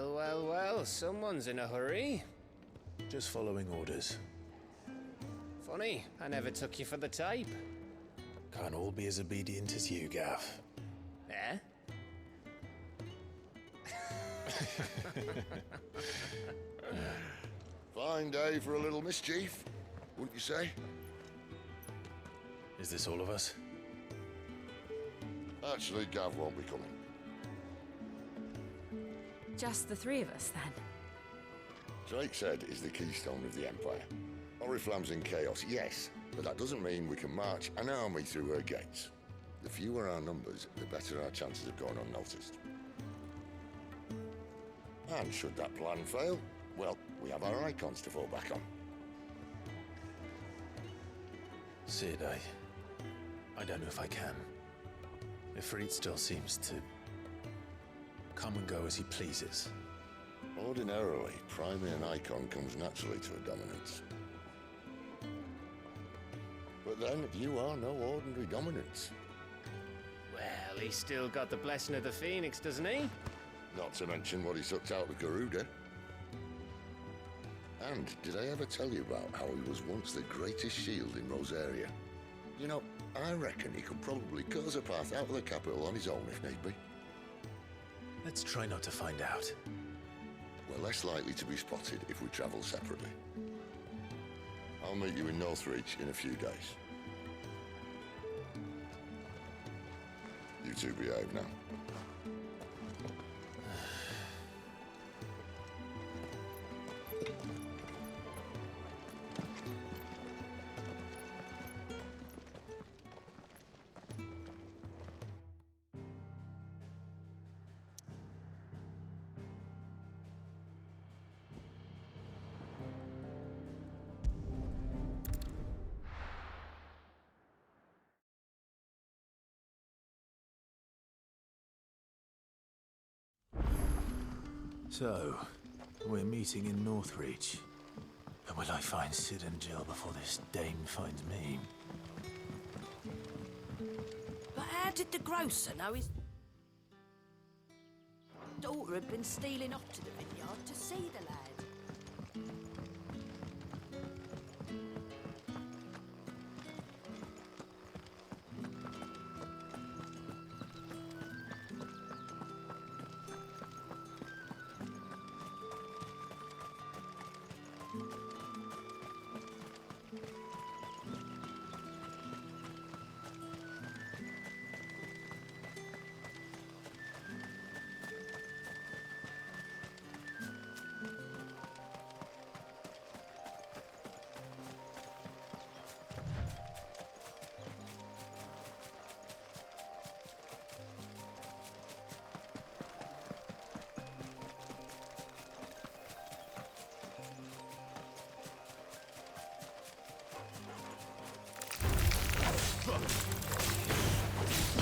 Well, well, well, someone's in a hurry. Just following orders. Funny, I never took you for the type. Can't all be as obedient as you, Gaff. Eh? Fine day for a little mischief, wouldn't you say? Is this all of us? Actually, Gav won't be coming. Just the three of us, then? Drake's Head is the keystone of the Empire. Oriflamme's in chaos, yes, but that doesn't mean we can march an army through her gates. The fewer our numbers, the better our chances of going unnoticed. And should that plan fail, well, we have our icons to fall back on. Sid, I don't know if I can. Ifrit still seems to come and go as he pleases. Ordinarily, priming an icon comes naturally to a dominance. But then, you are no ordinary dominance. Well, he's still got the blessing of the Phoenix, doesn't he? Not to mention what he sucked out of Garuda. And did I ever tell you about how he was once the greatest shield in Rosaria? You know, I reckon he could probably cut us a path out of the capital on his own if need be. Let's try not to find out. We're less likely to be spotted if we travel separately. I'll meet you in Northreach in a few days. You two behave now. So, we're meeting in Northreach. But will I find Sid and Jill before this dame finds me? But how did the grocer know his daughter had been stealing off to the vineyard to see the lad?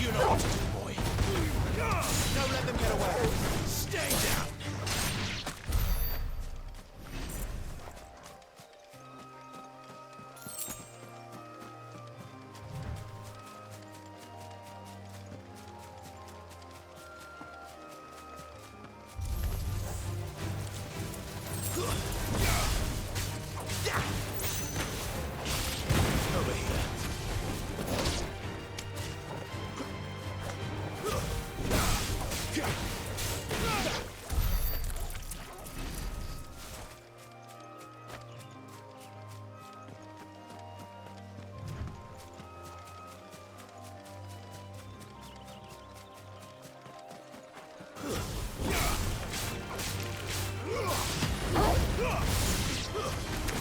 You know what to do, boy. Don't let them get away. Stay down. Over here.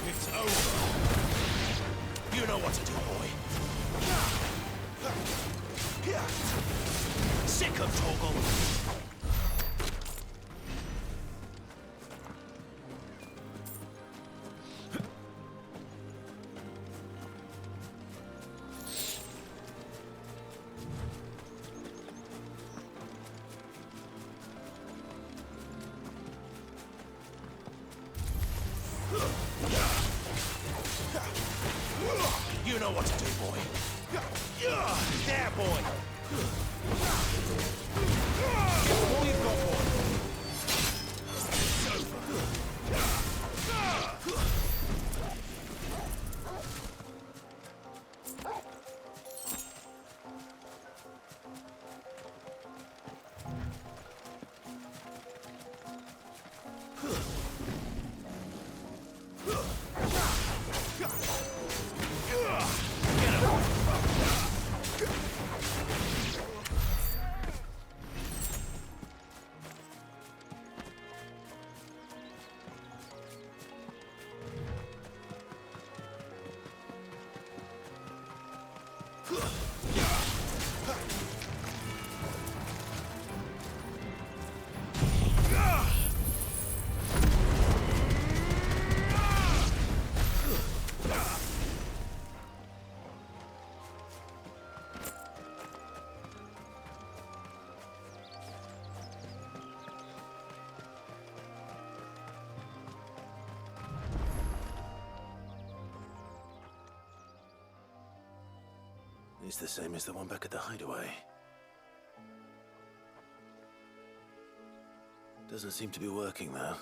It's over. You know what to do, boy. Sick of Torgal. You know what to do, boy. There, boy. All you've got, boy. It's the same as the one back at the hideaway. Doesn't seem to be working, though.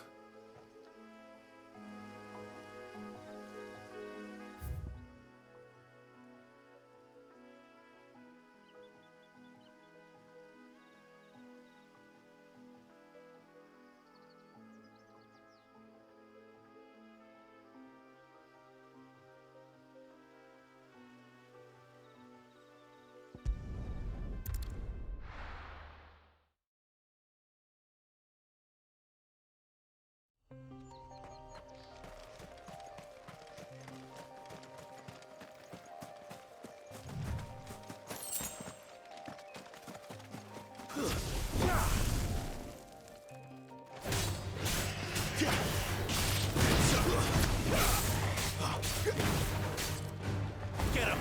Get him!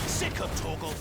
Sick of Torgal!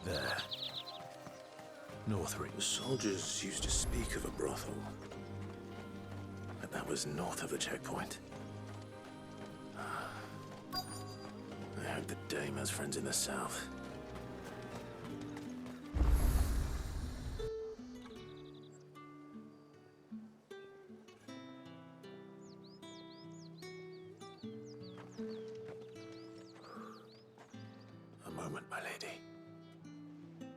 There. Northring. Soldiers used to speak of a brothel. But that was north of the checkpoint. I hope the dame has friends in the south. A moment, my lady.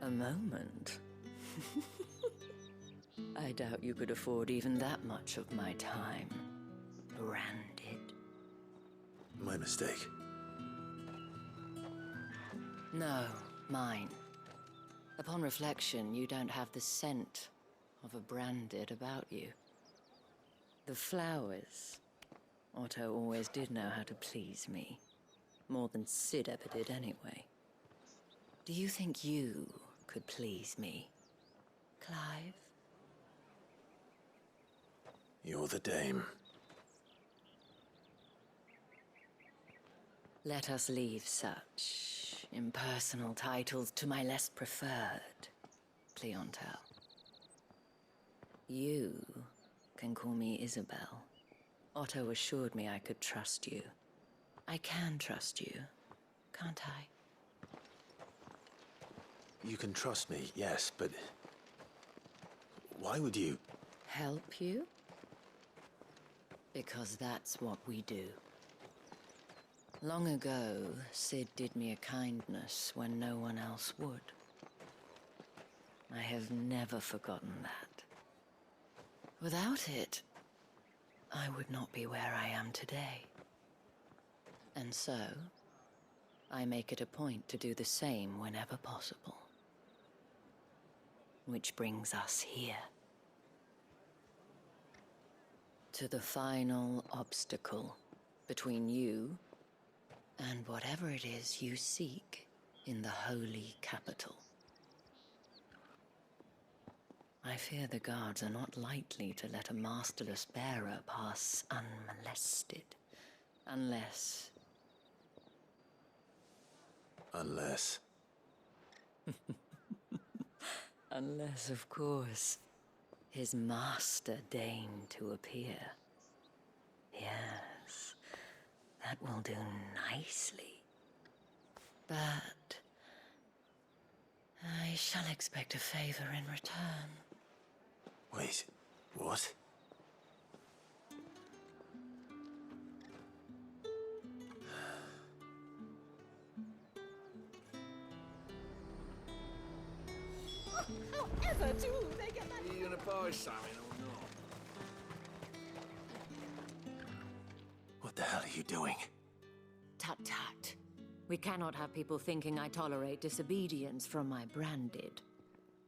A moment? I doubt you could afford even that much of my time. Branded. My mistake. No, mine. Upon reflection, you don't have the scent of a branded about you. The flowers. Otto always did know how to please me. More than Sid ever did anyway. Do you think you could please me, Clive? You're the dame. Let us leave such impersonal titles to my less preferred clientele. You can call me Isabel. Otto assured me I could trust you. I can trust you, can't I? You can trust me, yes, but why would you? Help you? Because that's what we do. Long ago, Sid did me a kindness when no one else would. I have never forgotten that. Without it, I would not be where I am today. And so, I make it a point to do the same whenever possible. Which brings us here. To the final obstacle between you and whatever it is you seek in the holy capital. I fear the guards are not likely to let a masterless bearer pass unmolested. Unless... Unless, of course, his master deigned to appear. Yes, that will do nicely. But I shall expect a favor in return. Wait, what? However do they get that? Are you gonna buy something or not? What the hell are you doing? Tut tut. We cannot have people thinking I tolerate disobedience from my branded.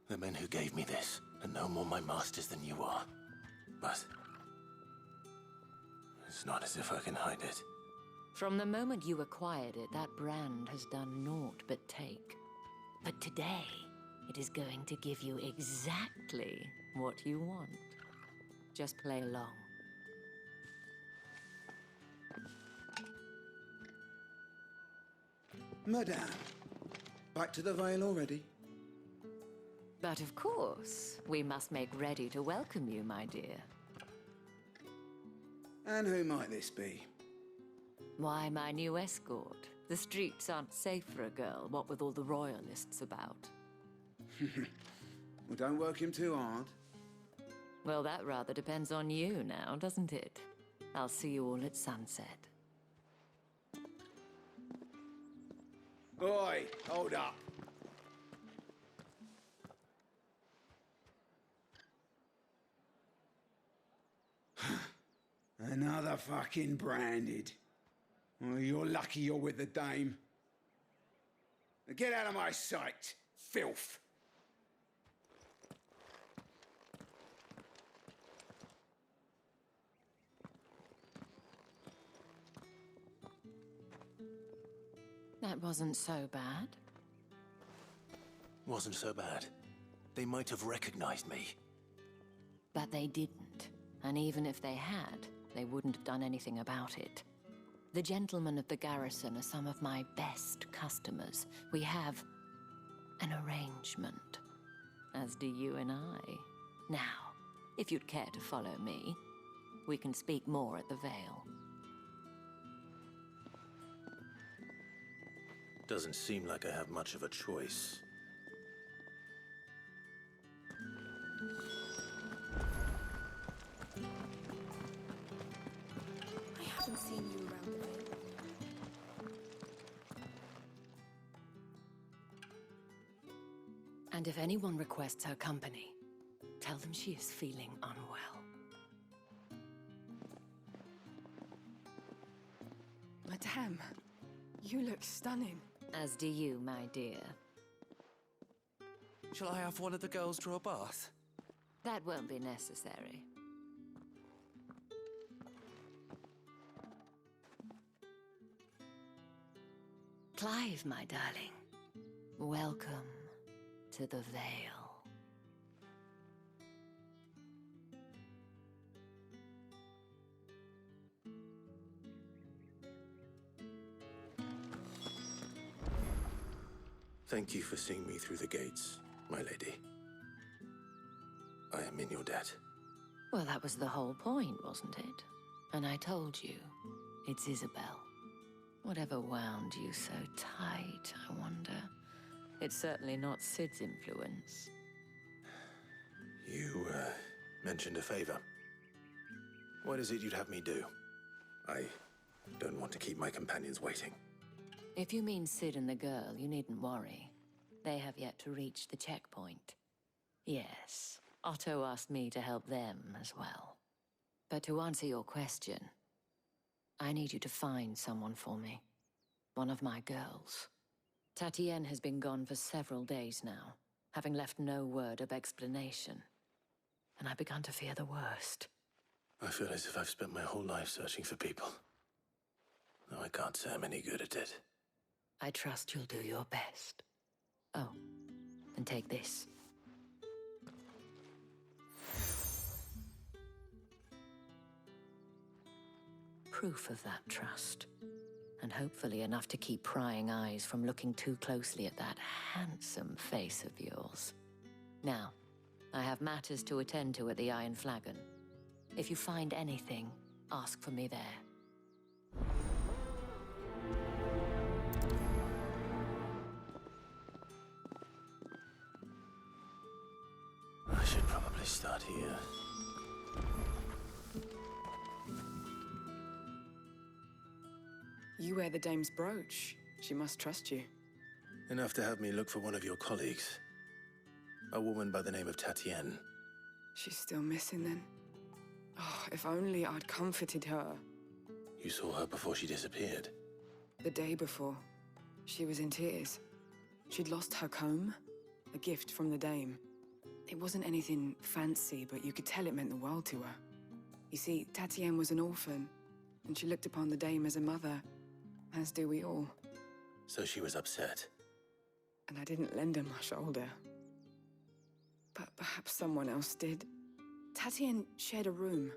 The men who gave me this are no more my masters than you are. But it's not as if I can hide it. From the moment you acquired it, that brand has done naught but take. But today, it is going to give you exactly what you want. Just play along. Madame, back to the Vale already? But of course, we must make ready to welcome you, my dear. And who might this be? Why, my new escort. The streets aren't safe for a girl, what with all the royalists about. Well, don't work him too hard. Well, that rather depends on you now, doesn't it? I'll see you all at sunset. Oi, hold up. Another fucking branded. Well, you're lucky you're with the dame. Now get out of my sight, filth. That wasn't so bad. Wasn't so bad. They might have recognized me. But they didn't. And even if they had, they wouldn't have done anything about it. The gentlemen of the garrison are some of my best customers. We have an arrangement, as do you and I. Now, if you'd care to follow me, we can speak more at the Vale. Doesn't seem like I have much of a choice. I haven't seen you around the Vale. And if anyone requests her company, tell them she is feeling unwell. Madame, you look stunning. As do you, my dear. Shall I have one of the girls draw a bath? That won't be necessary. Clive, my darling. Welcome to the Vale. Thank you for seeing me through the gates, my lady. I am in your debt. Well, that was the whole point, wasn't it? And I told you, it's Isabel. Whatever wound you so tight, I wonder. It's certainly not Sid's influence. You, mentioned a favor. What is it you'd have me do? I don't want to keep my companions waiting. If you mean Sid and the girl, you needn't worry. They have yet to reach the checkpoint. Yes, Otto asked me to help them as well. But to answer your question, I need you to find someone for me. One of my girls. Tatienne has been gone for several days now, having left no word of explanation. And I've begun to fear the worst. I feel as if I've spent my whole life searching for people. Though I can't say I'm any good at it. I trust you'll do your best. Oh, and take this. Proof of that trust. And hopefully enough to keep prying eyes from looking too closely at that handsome face of yours. Now, I have matters to attend to at the Iron Flagon. If you find anything, ask for me there. I should probably start here. You wear the dame's brooch. She must trust you. Enough to have me look for one of your colleagues. A woman by the name of Tatienne. She's still missing then. Oh, if only I'd comforted her. You saw her before she disappeared. The day before, she was in tears. She'd lost her comb, a gift from the dame. It wasn't anything fancy, but you could tell it meant the world to her. You see, Tatienne was an orphan, and she looked upon the dame as a mother, as do we all. So she was upset. And I didn't lend her my shoulder. But perhaps someone else did. Tatienne shared a room.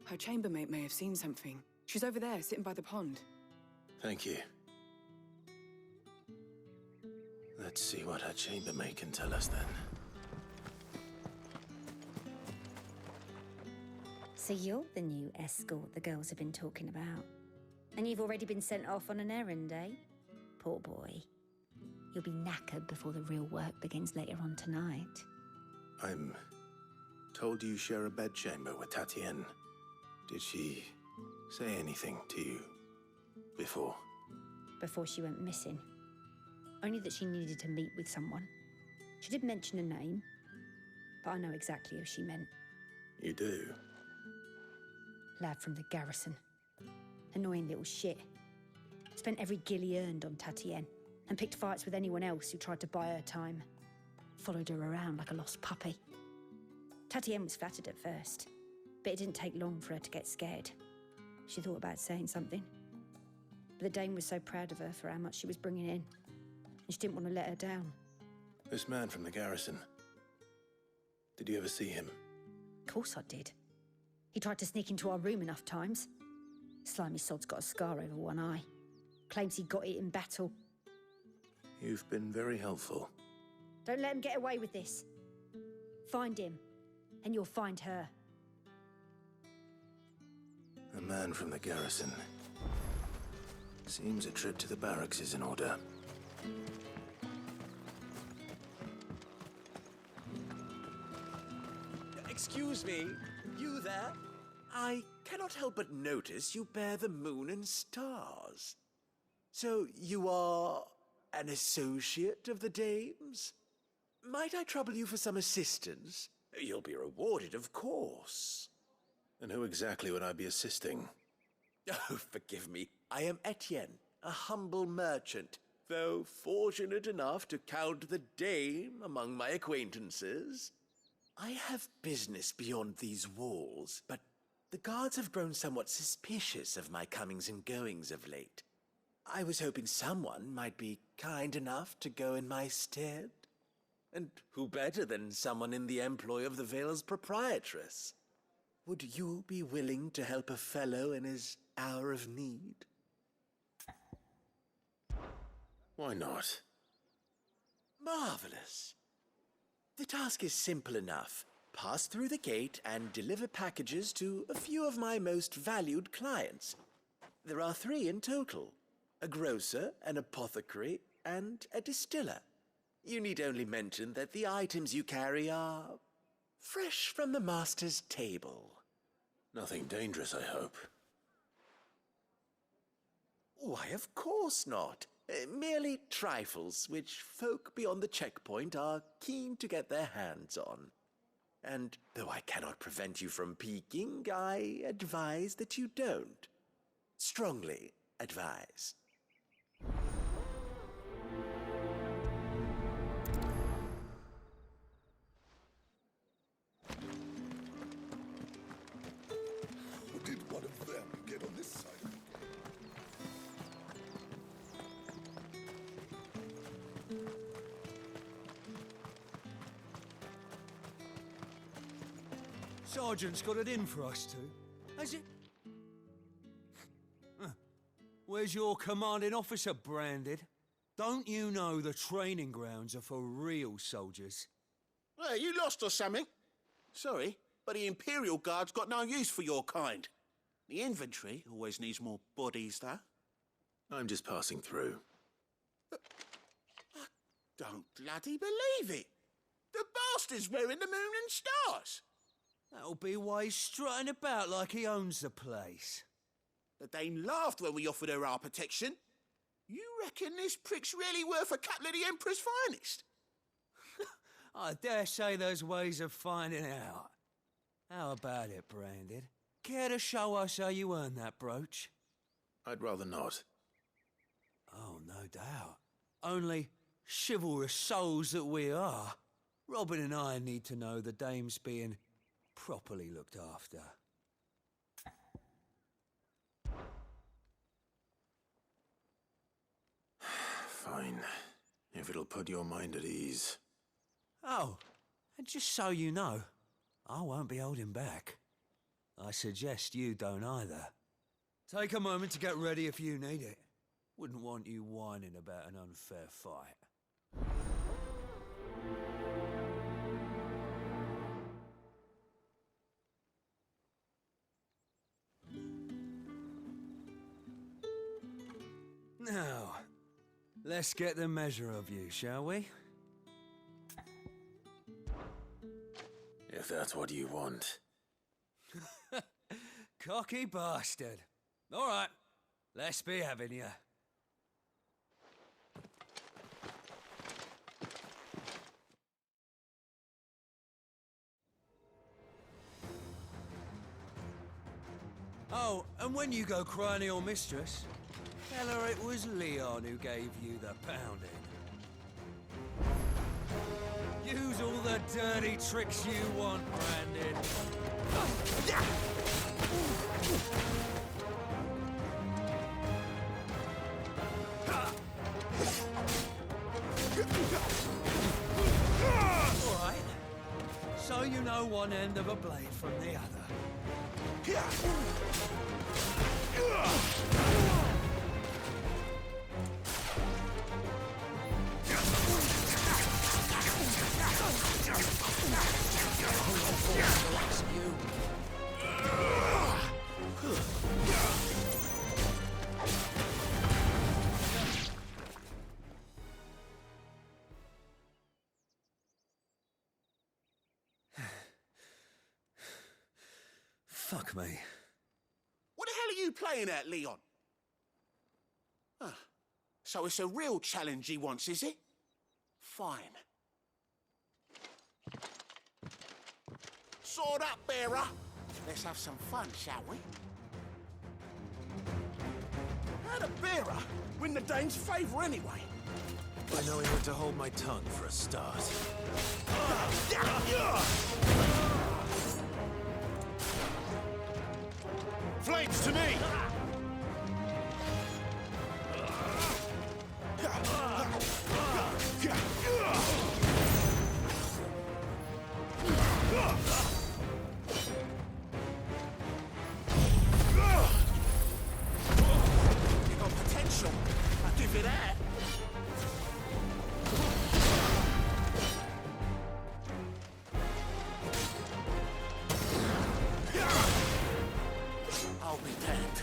Her chambermaid may have seen something. She's over there, sitting by the pond. Thank you. Let's see what her chambermaid can tell us then. So you're the new escort the girls have been talking about. And you've already been sent off on an errand, eh? Poor boy. You'll be knackered before the real work begins later on tonight. I'm told you share a bedchamber with Tatienne. Did she say anything to you before? Before she went missing. Only that she needed to meet with someone. She did mention a name, but I know exactly who she meant. You do? Lad from the garrison. Annoying little shit. Spent every guil he earned on Tatienne, and picked fights with anyone else who tried to buy her time. Followed her around like a lost puppy. Tatienne was flattered at first, but it didn't take long for her to get scared. She thought about saying something. But the dame was so proud of her for how much she was bringing in, and she didn't want to let her down. This man from the garrison. Did you ever see him? Of course I did. He tried to sneak into our room enough times. Slimy sod's got a scar over one eye. Claims he got it in battle. You've been very helpful. Don't let him get away with this. Find him, and you'll find her. A man from the garrison. Seems a trip to the barracks is in order. Excuse me, you there? I cannot help but notice you bear the moon and stars. So you are an associate of the dame's? Might I trouble you for some assistance? You'll be rewarded, of course. And who exactly would I be assisting? Oh, forgive me. I am Etienne, a humble merchant, though fortunate enough to count the dame among my acquaintances. I have business beyond these walls, but the guards have grown somewhat suspicious of my comings and goings of late. I was hoping someone might be kind enough to go in my stead. And who better than someone in the employ of the Vale's proprietress? Would you be willing to help a fellow in his hour of need? Why not? Marvelous. The task is simple enough. Pass through the gate and deliver packages to a few of my most valued clients. There are 3 in total. A grocer, an apothecary, and a distiller. You need only mention that the items you carry are fresh from the master's table. Nothing dangerous, I hope. Why, of course not. Merely trifles which folk beyond the checkpoint are keen to get their hands on. And though I cannot prevent you from peeking, I advise that you don't. Strongly advise. Did one of them get on this side of the gate? Sergeant's got it in for us two. Has it? Where's your commanding officer branded? Don't you know the training grounds are for real soldiers? Hey, you lost or something? Sorry, but the Imperial Guard's got no use for your kind. The infantry always needs more bodies, though. I'm just passing through. I don't bloody believe it. The bastard's wearing the moon and stars. That'll be why he's strutting about like he owns the place. The Dane laughed when we offered her our protection. You reckon this prick's really worth a couple of the Emperor's finest? I dare say there's ways of finding out. How about it, Branded? Care to show us how you earned that brooch? I'd rather not. Oh, no doubt. Only chivalrous souls that we are. Robin and I need to know the dame's being properly looked after. Fine. If it'll put your mind at ease. Oh, and just so you know, I won't be holding back. I suggest you don't either. Take a moment to get ready if you need it. Wouldn't want you whining about an unfair fight. Now, let's get the measure of you, shall we? If that's what you want. Cocky bastard. All right, let's be having you. Oh, and when you go crying to your mistress, tell her it was Leon who gave you the pounding. Use all the dirty tricks you want, Brandon. All right. So you know one end of a blade from the other. Fuck me. What the hell are you playing at, Leon? Ah, so it's a real challenge he wants, is it? Fine. Sword up, bearer. Let's have some fun, shall we? How'd a bearer win the dame's favour anyway? By knowing when to hold my tongue for a start. Flames to me! You got potential. I'll give you that. I'll be damned.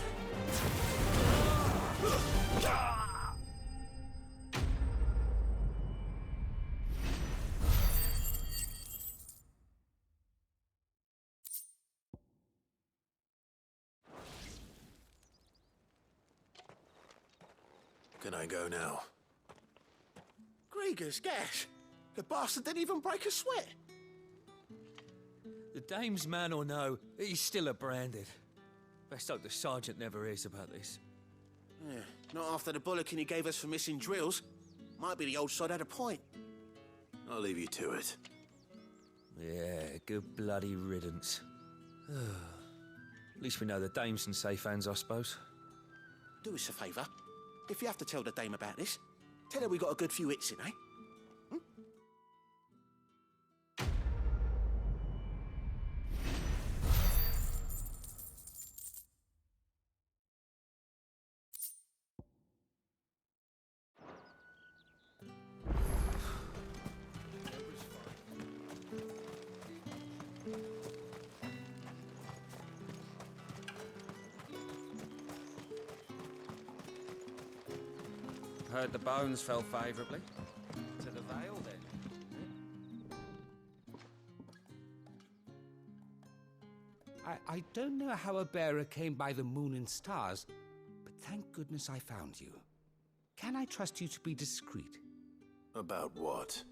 Can I go now? Grieger's gas. The bastard didn't even break a sweat. The dame's man or no, he's still a branded. Best hope the sergeant never hears about this. Yeah, not after the bollocking he gave us for missing drills. Might be the old sod had a point. I'll leave you to it. Yeah, good bloody riddance. At least we know the dame's in safe hands, I suppose. Do us a favour. If you have to tell the dame about this, tell her we got a good few hits in, eh? Heard the bones fell favourably. To the Vale, then. I don't know how a bearer came by the moon and stars, but thank goodness I found you. Can I trust you to be discreet? About what?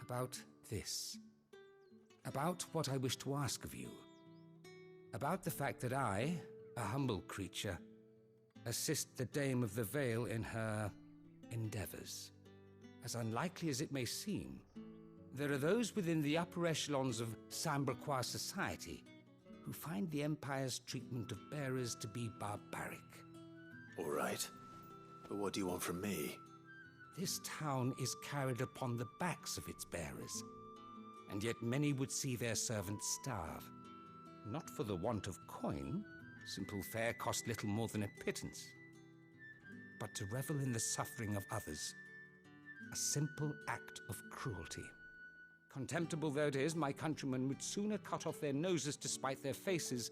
About this. About what I wish to ask of you. About the fact that I, a humble creature, assist the Dame of the Vale in her endeavors. As unlikely as it may seem, There are those within the upper echelons of Sambraquois society who find the Empire's treatment of bearers to be barbaric. All right. But what do you want from me? This town is carried upon the backs of its bearers, and yet many would see their servants starve. Not for the want of coin, simple fare cost little more than a pittance, but to revel in the suffering of others, a simple act of cruelty. Contemptible though it is, my countrymen would sooner cut off their noses to spite their faces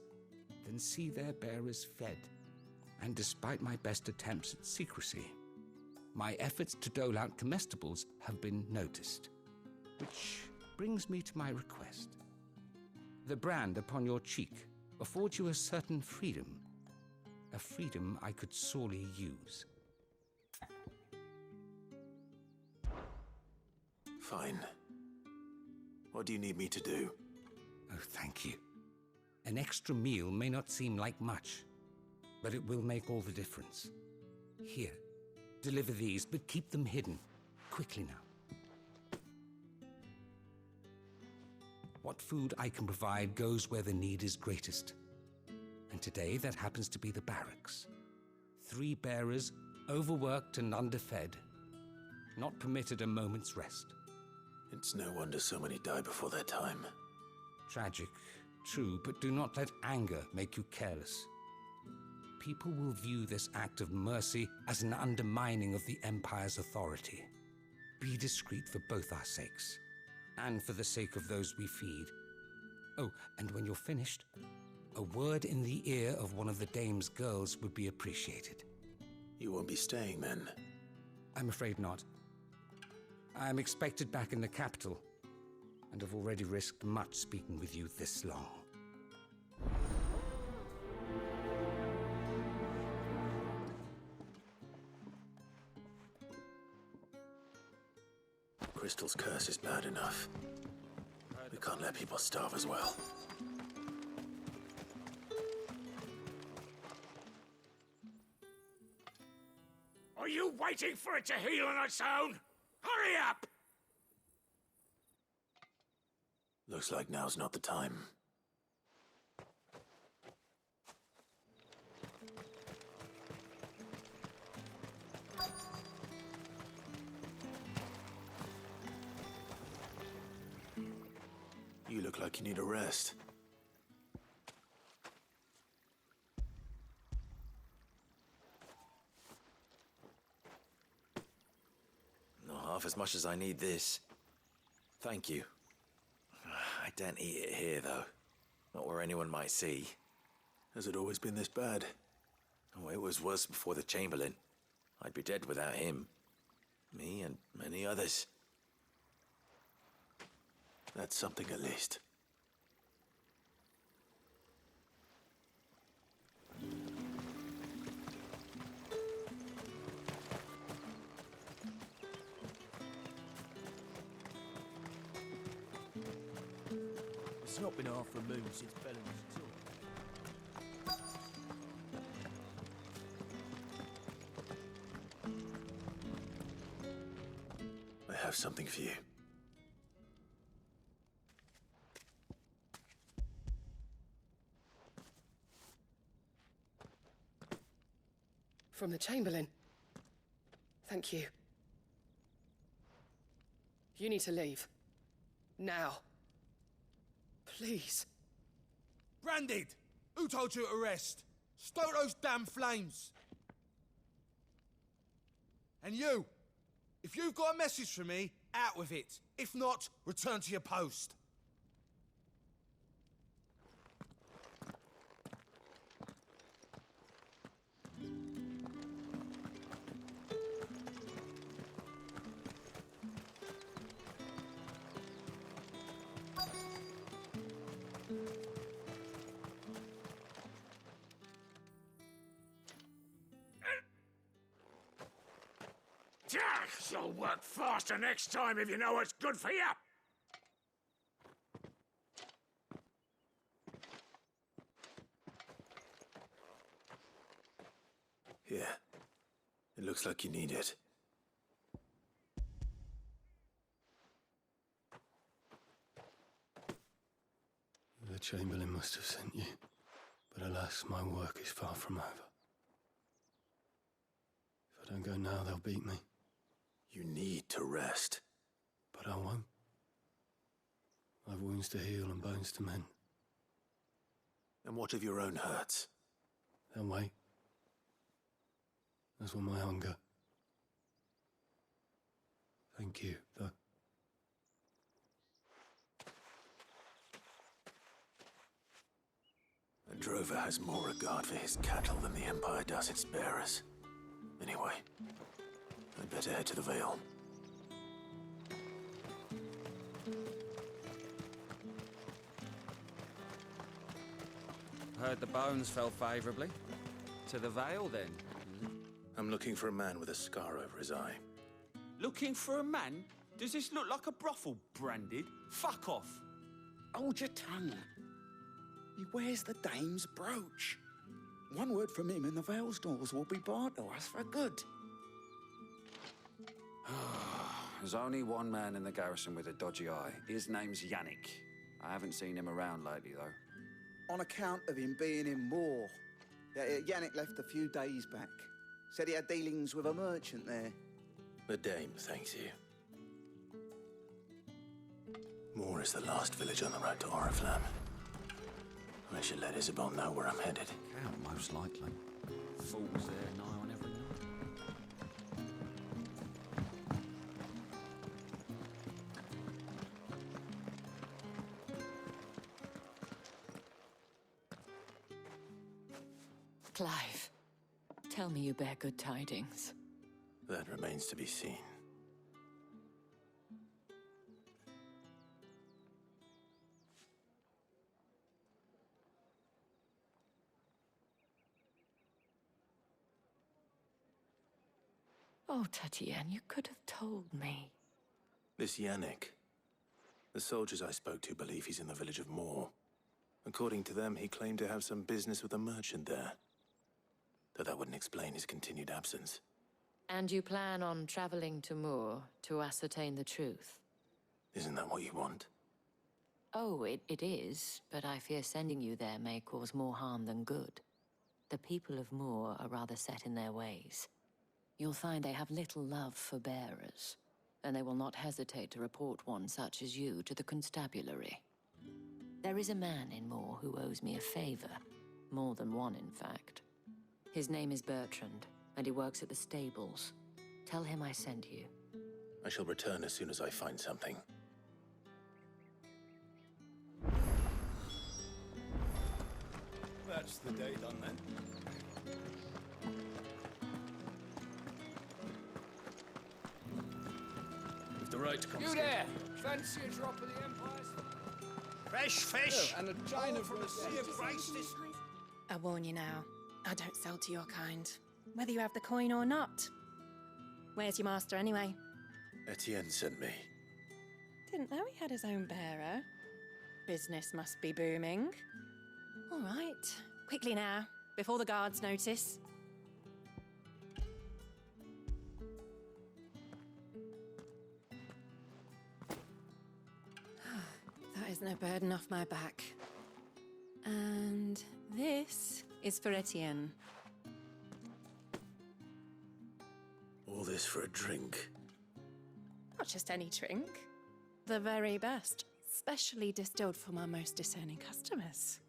than see their bearers fed. And despite my best attempts at secrecy, my efforts to dole out comestibles have been noticed. Which brings me to my request. The brand upon your cheek affords you a certain freedom, a freedom I could sorely use. Fine. What do you need me to do? Oh, thank you. An extra meal may not seem like much, but it will make all the difference. Here, deliver these, but keep them hidden. Quickly now. What food I can provide goes where the need is greatest. And today, that happens to be the barracks. 3 bearers, overworked and underfed, not permitted a moment's rest. It's no wonder so many die before their time. Tragic, true, but do not let anger make you careless. People will view this act of mercy as an undermining of the Empire's authority. Be discreet for both our sakes, and for the sake of those we feed. Oh, and when you're finished, a word in the ear of one of the dame's girls would be appreciated. You won't be staying then? I'm afraid not. I am expected back in the capital, and have already risked much speaking with you this long. Crystal's curse is bad enough. We can't let people starve as well. Are you waiting for it to heal on its own? Hurry up! Looks like now's not the time. You look like you need a rest. Not half as much as I need this. Thank you. I daren't eat it here, though. Not where anyone might see. Has it always been this bad? Oh, it was worse before the Chamberlain. I'd be dead without him. Me and many others. That's something at least. It's not been half a moon since Bellamy's tour. I have something for you. From the Chamberlain. Thank you. You need to leave. Now. Please. Branded! Who told you to rest? Stoke those damn flames! And you! If you've got a message for me, out with it. If not, return to your post. You'll work faster next time if you know what's good for you. Here. It looks like you need it. Chamberlain must have sent you, but alas, my work is far from over. If I don't go now, they'll beat me. You need to rest. But I won't. I've wounds to heal and bones to mend. And what of your own hurts? They'll wait. As will my hunger. Thank you, though. A drover has more regard for his cattle than the Empire does its bearers. Anyway, I'd better head to the Vale. Heard the bones fell favourably. To the Vale, then? I'm looking for a man with a scar over his eye. Looking for a man? Does this look like a brothel, Branded? Fuck off! Hold your tongue. He wears the dame's brooch. One word from him and the Vale's doors will be barred to us for good. There's only one man in the garrison with a dodgy eye. His name's Yannick. I haven't seen him around lately, though. On account of him being in Moor. Yannick left a few days back. Said he had dealings with a merchant there. The dame thanks you. Moor is the last village on the road to Oriflamme. I should let Isabel know where I'm headed. Count, most likely. Fools there nigh on every night. Clive, tell me you bear good tidings. That remains to be seen. Oh, Tatienne, you could have told me. This Yannick. The soldiers I spoke to believe he's in the village of Moor. According to them, he claimed to have some business with a merchant there. Though that wouldn't explain his continued absence. And you plan on traveling to Moor to ascertain the truth? Isn't that what you want? Oh, it is, but I fear sending you there may cause more harm than good. The people of Moor are rather set in their ways. You'll find they have little love for bearers, and they will not hesitate to report one such as you to the constabulary. There is a man in Moor who owes me a favor. More than one, in fact. His name is Bertrand, and he works at the stables. Tell him I sent you. I shall return as soon as I find something. That's the day done then. With the right to come. You there! Fancy a drop of the Empire's? Fresh fish! Oh, and a china from a sea of grace. I warn you now, I don't sell to your kind, whether you have the coin or not. Where's your master, anyway? Etienne sent me. Didn't know he had his own bearer. Business must be booming. All right, quickly now, before the guards notice. That is no burden off my back. And this is for Etienne. All this for a drink? Not just any drink. The very best, specially distilled for my most discerning customers.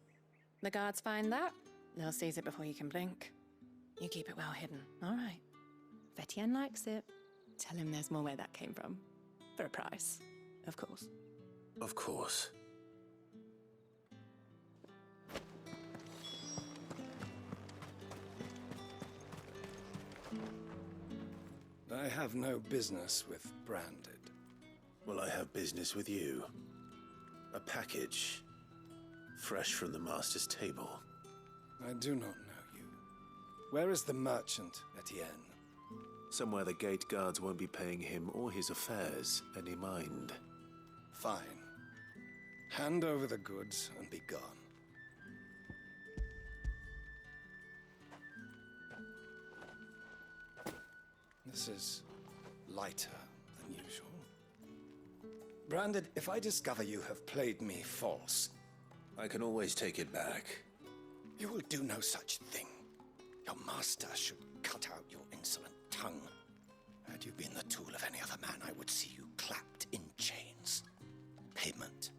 The guards find that, they'll seize it before you can blink. You keep it well hidden, all right? If Etienne likes it, tell him there's more where that came from. For a price, of course. Of course. I have no business with Branded. Well, I have business with you. A package. Fresh from the master's table. I do not know you. Where is the merchant, Etienne? Somewhere the gate guards won't be paying him or his affairs any mind. Fine. Hand over the goods and be gone. This is lighter than usual. Branded, if I discover you have played me false, I can always take it back. You will do no such thing. Your master should cut out your insolent tongue. Had you been the tool of any other man, I would see you clapped in chains. Payment.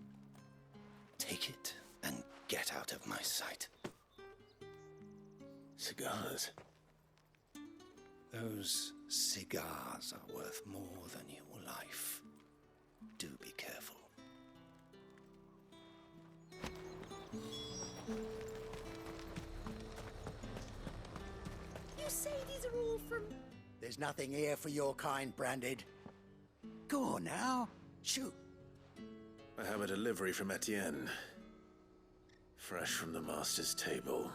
Take it and get out of my sight. Cigars? Those cigars are worth more than your life. Do be careful. You say these are all from... There's nothing here for your kind, Branded. Go on now. Shoot. I have a delivery from Etienne. Fresh from the master's table.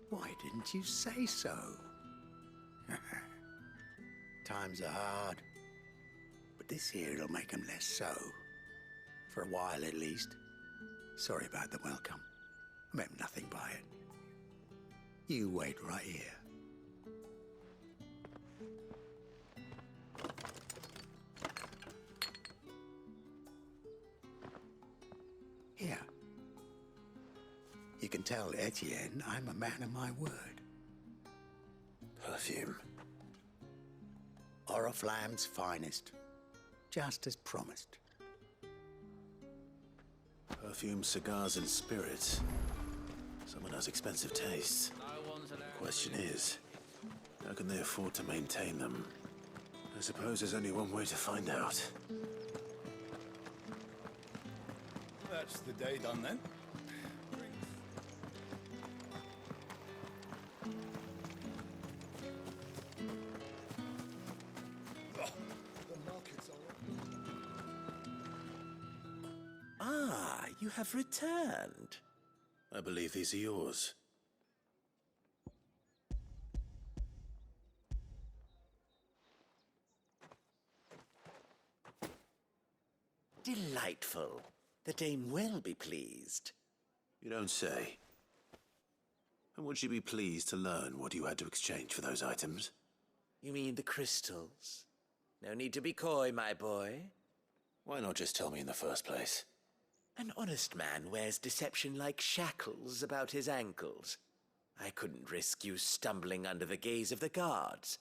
Why didn't you say so? Times are hard. But this here'll make 'em less so. For a while, at least. Sorry about the welcome. I meant nothing by it. You wait right here. Here. You can tell Etienne I'm a man of my word. Perfume. Oriflamme's finest. Just as promised. Perfume, cigars, and spirits. Someone has expensive tastes. The question is, how can they afford to maintain them? I suppose there's only one way to find out. That's the day done then. Ah, you have returned. I believe these are yours. Delightful. The dame will be pleased. You don't say. And would she be pleased to learn what you had to exchange for those items? You mean the crystals? No need to be coy, my boy. Why not just tell me in the first place? An honest man wears deception like shackles about his ankles. I couldn't risk you stumbling under the gaze of the guards.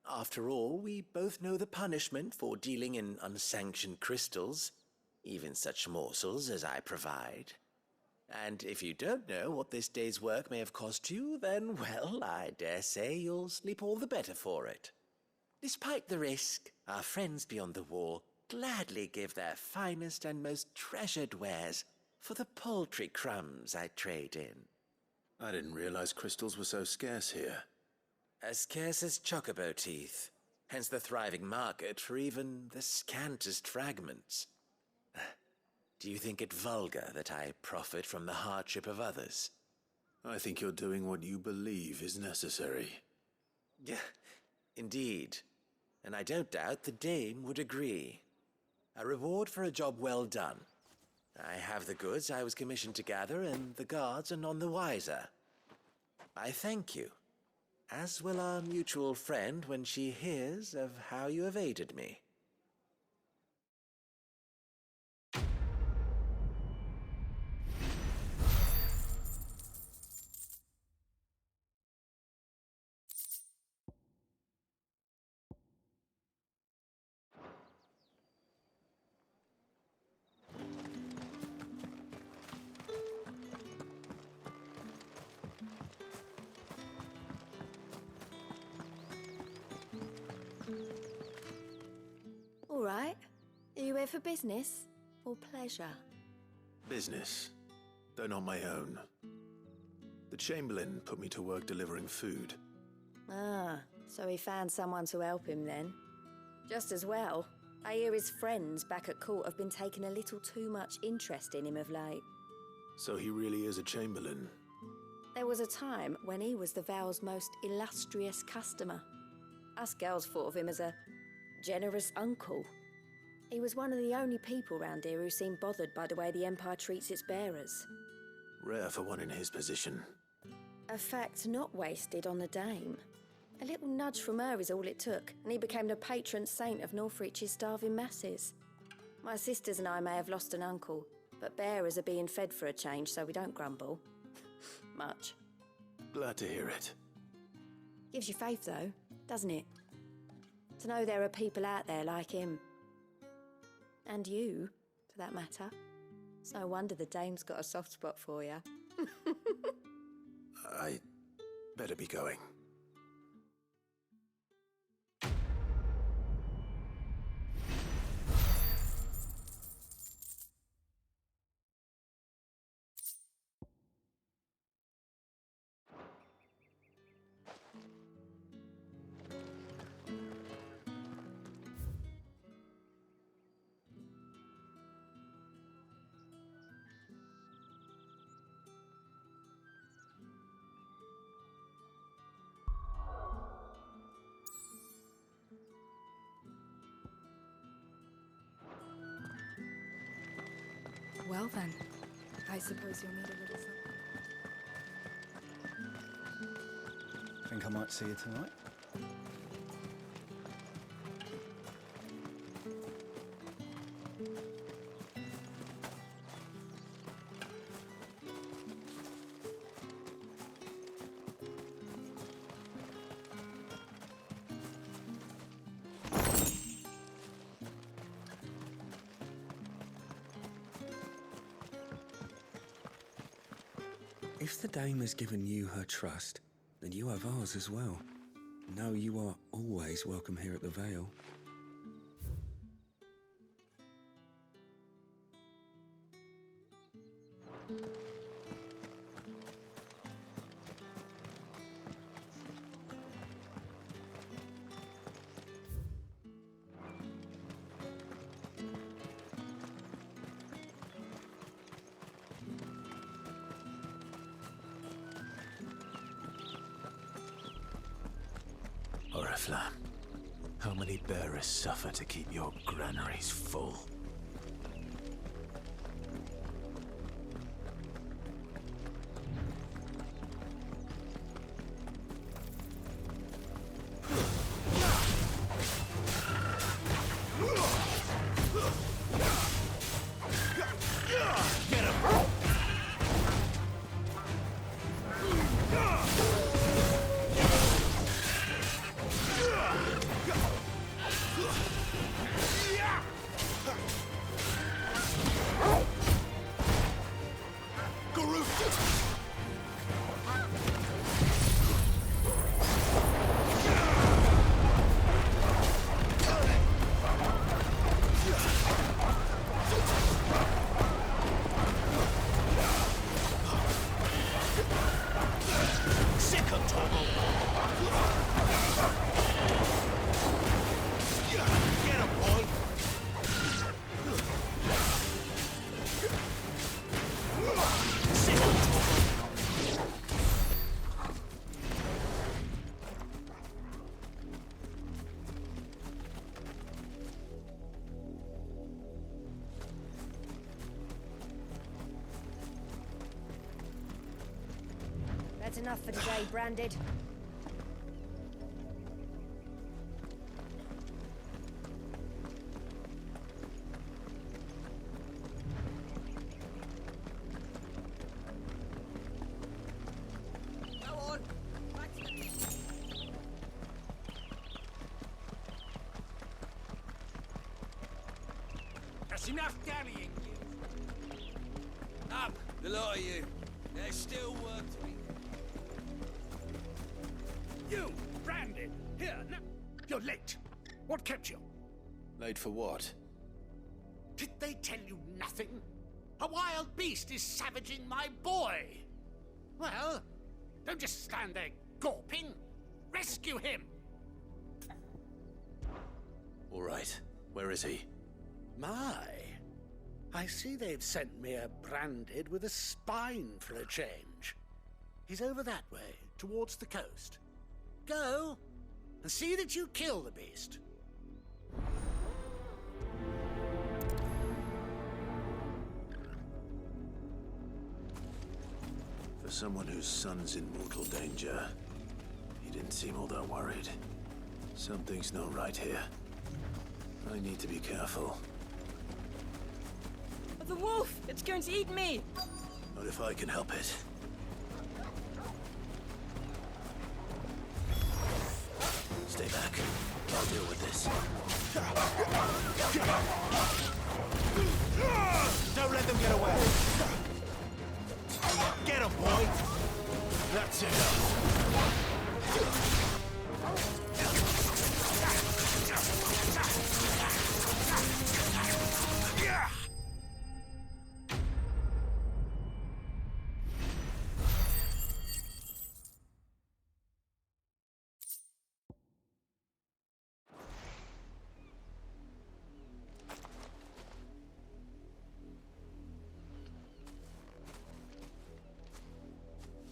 After all, we both know the punishment for dealing in unsanctioned crystals, even such morsels as I provide. And if you don't know what this day's work may have cost you, then, well, I dare say you'll sleep all the better for it. Despite the risk, our friends beyond the wall gladly give their finest and most treasured wares for the paltry crumbs I trade in. I didn't realize crystals were so scarce here. As scarce as chocobo teeth, hence the thriving market for even the scantest fragments. Do you think it vulgar that I profit from the hardship of others? I think you're doing what you believe is necessary. Yeah, indeed. And I don't doubt the dame would agree. A reward for a job well done. I have the goods I was commissioned to gather, and the guards are none the wiser. I thank you, as will our mutual friend when she hears of how you have aided me. All right. Are you here for business or pleasure? Business, though not my own. The Chamberlain put me to work delivering food. Ah, so he found someone to help him then. Just as well. I hear his friends back at court have been taking a little too much interest in him of late. So he really is a Chamberlain. There was a time when he was the Vale's most illustrious customer. Us girls thought of him as a generous uncle. He was one of the only people round here who seemed bothered by the way the Empire treats its bearers. Rare for one in his position. A fact not wasted on the dame. A little nudge from her is all it took, and he became the patron saint of Northreach's starving masses. My sisters and I may have lost an uncle, but bearers are being fed for a change, so we don't grumble. Much. Glad to hear it. Gives you faith, though, doesn't it? To know there are people out there like him. And you, for that matter. It's no wonder the dame's got a soft spot for you. I better be going. Well then, I suppose you'll need a little something. Think I might see you tonight? If the dame has given you her trust, then you have ours as well. Know you are always welcome here at the Vale. Oriflamme, how many bearers suffer to keep your granaries full? That's enough for today, Branded. Go on. That's enough dallying, you. Up, the lot of you. There's still work to be. You, Branded! Here, now. You're late. What kept you? Late for what? Did they tell you nothing? A wild beast is savaging my boy. Well, don't just stand there gawping. Rescue him! All right. Where is he? My, I see they've sent me a Branded with a spine for a change. He's over that way, towards the coast. Go, and see that you kill the beast. For someone whose son's in mortal danger, he'd didn't seem all that worried. Something's not right here. I need to be careful. The wolf! It's going to eat me! Not if I can help it. Stay back. I'll deal with this. Don't let them get away! Get him, boy! That's enough.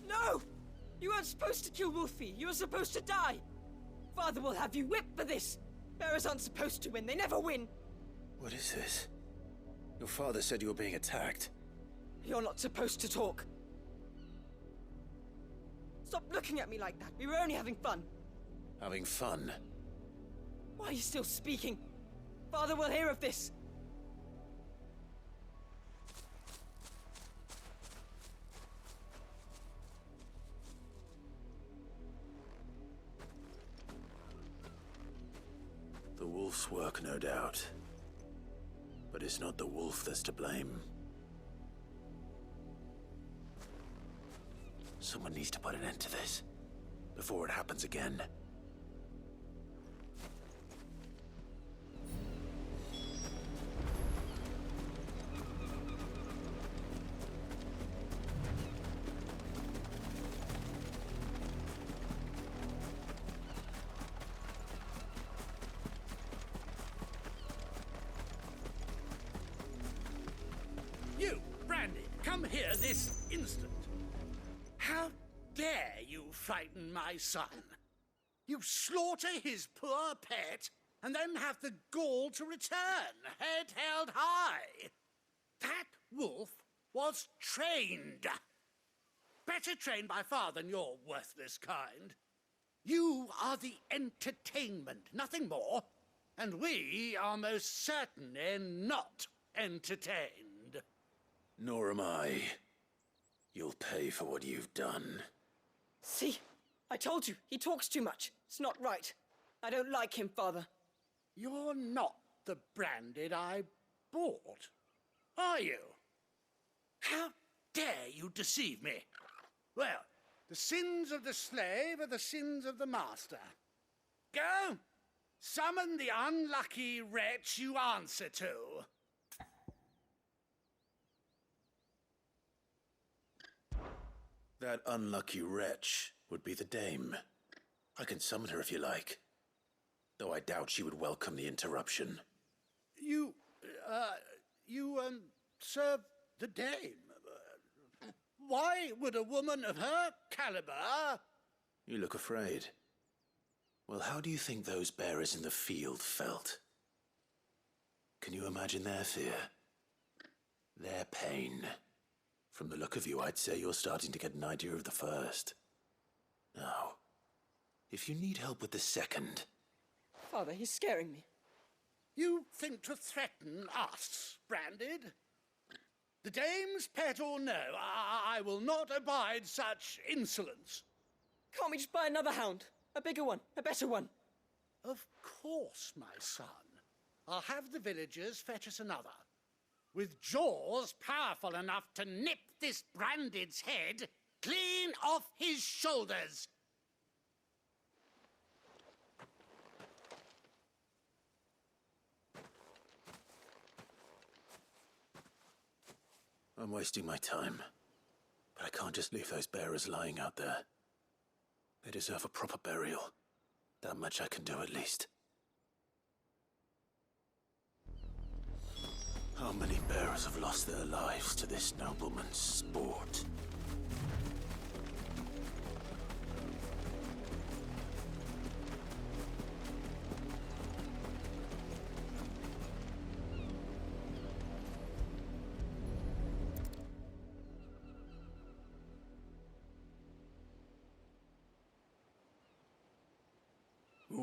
No! You weren't supposed to kill Wolfie. You were supposed to die. Father will have you whipped for this. Bearers aren't supposed to win. They never win. What is this? Your father said you were being attacked. You're not supposed to talk. Stop looking at me like that. We were only having fun. Having fun? Why are you still speaking? Father will hear of this. The wolf's work, no doubt. But it's not the wolf that's to blame. Someone needs to put an end to this, before it happens again. You, Brandy, come here this instant. How dare you frighten my son? You slaughter his poor pet, and then have the gall to return, head held high. That wolf was trained. Better trained by far than your worthless kind. You are the entertainment, nothing more. And we are most certainly not entertained. Nor am I. You'll pay for what you've done. See? I told you. He talks too much. It's not right. I don't like him, Father. You're not the Branded I bought, are you? How dare you deceive me? Well, the sins of the slave are the sins of the master. Go! Summon the unlucky wretch you answer to. That unlucky wretch would be the dame. I can summon her if you like. Though I doubt she would welcome the interruption. You serve the dame. Why would a woman of her caliber... You look afraid. Well, how do you think those bearers in the field felt? Can you imagine their fear? Their pain? From the look of you, I'd say you're starting to get an idea of the first. Now, if you need help with the second... Father, he's scaring me. You think to threaten us, Branded? The dame's pet or no, I will not abide such insolence. Can't we just buy another hound? A bigger one, a better one. Of course, my son. I'll have the villagers fetch us another. With jaws powerful enough to nip this Branded's head clean off his shoulders. I'm wasting my time. But I can't just leave those bearers lying out there. They deserve a proper burial. That much I can do at least. How many bearers have lost their lives to this nobleman's sport?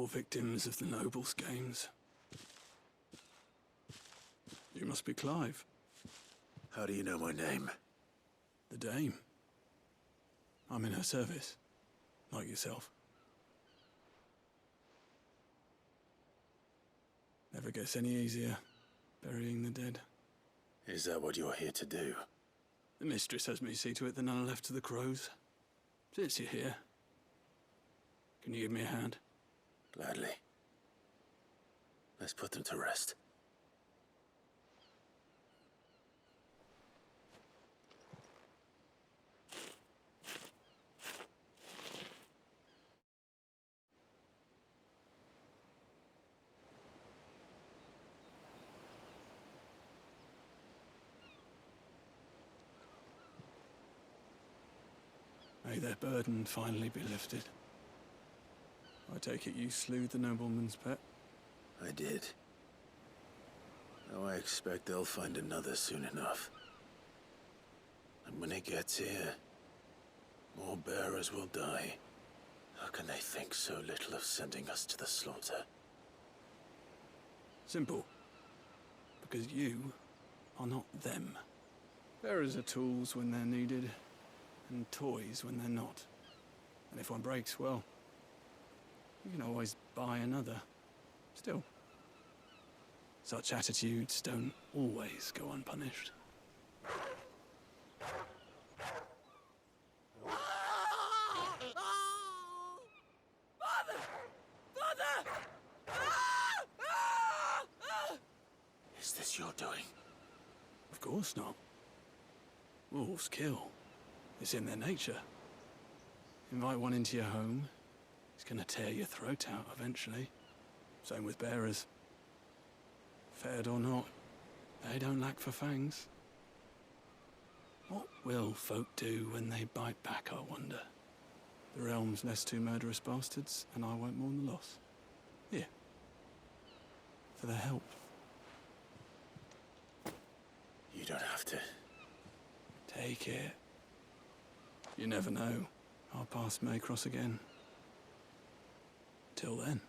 More victims of the nobles' games. You must be Clive. How do you know my name? The Dame. I'm in her service, like yourself. Never gets any easier, burying the dead. Is that what you're here to do? The mistress has me see to it that none are left to the crows. Since you're here, can you give me a hand? Gladly. Let's put them to rest. May their burden finally be lifted. I take it you slew the nobleman's pet? I did. Now I expect they'll find another soon enough. And when it gets here, more bearers will die. How can they think so little of sending us to the slaughter? Simple. Because you are not them. Bearers are tools when they're needed, and toys when they're not. And if one breaks, well, you can always buy another. Still, such attitudes don't always go unpunished. Is this your doing? Of course not. Wolves kill. It's in their nature. Invite one into your home, he's gonna tear your throat out eventually. Same with bearers. Fed or not, they don't lack for fangs. What will folk do when they bite back, I wonder? The realm's less two murderous bastards, and I won't mourn the loss. Here. For their help. You don't have to. Take it. You never know. Our paths may cross again. Till then.